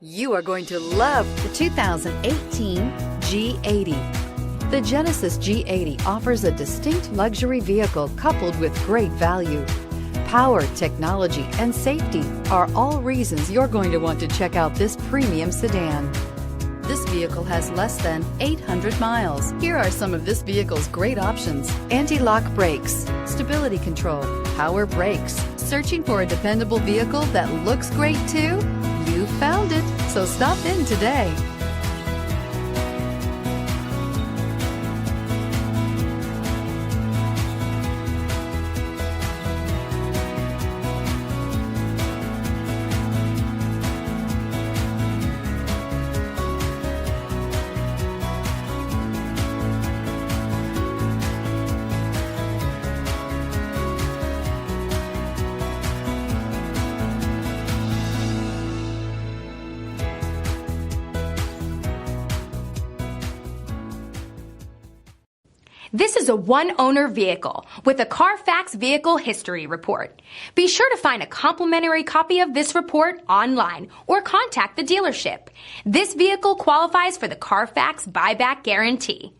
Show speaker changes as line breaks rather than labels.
You are going to love the 2018 G80. The Genesis G80 offers a distinct luxury vehicle coupled with great value. Power, technology, and safety are all reasons you're going to want to check out this premium sedan. This vehicle has less than 800 miles. Here are some of this vehicle's great options: anti-lock brakes, stability control, power brakes. Searching for a dependable vehicle that looks great too? You found it, so stop in today.
This is a one-owner vehicle with a CARFAX vehicle history report. Be sure to find a complimentary copy of this report online or contact the dealership. This vehicle qualifies for the CARFAX buyback guarantee.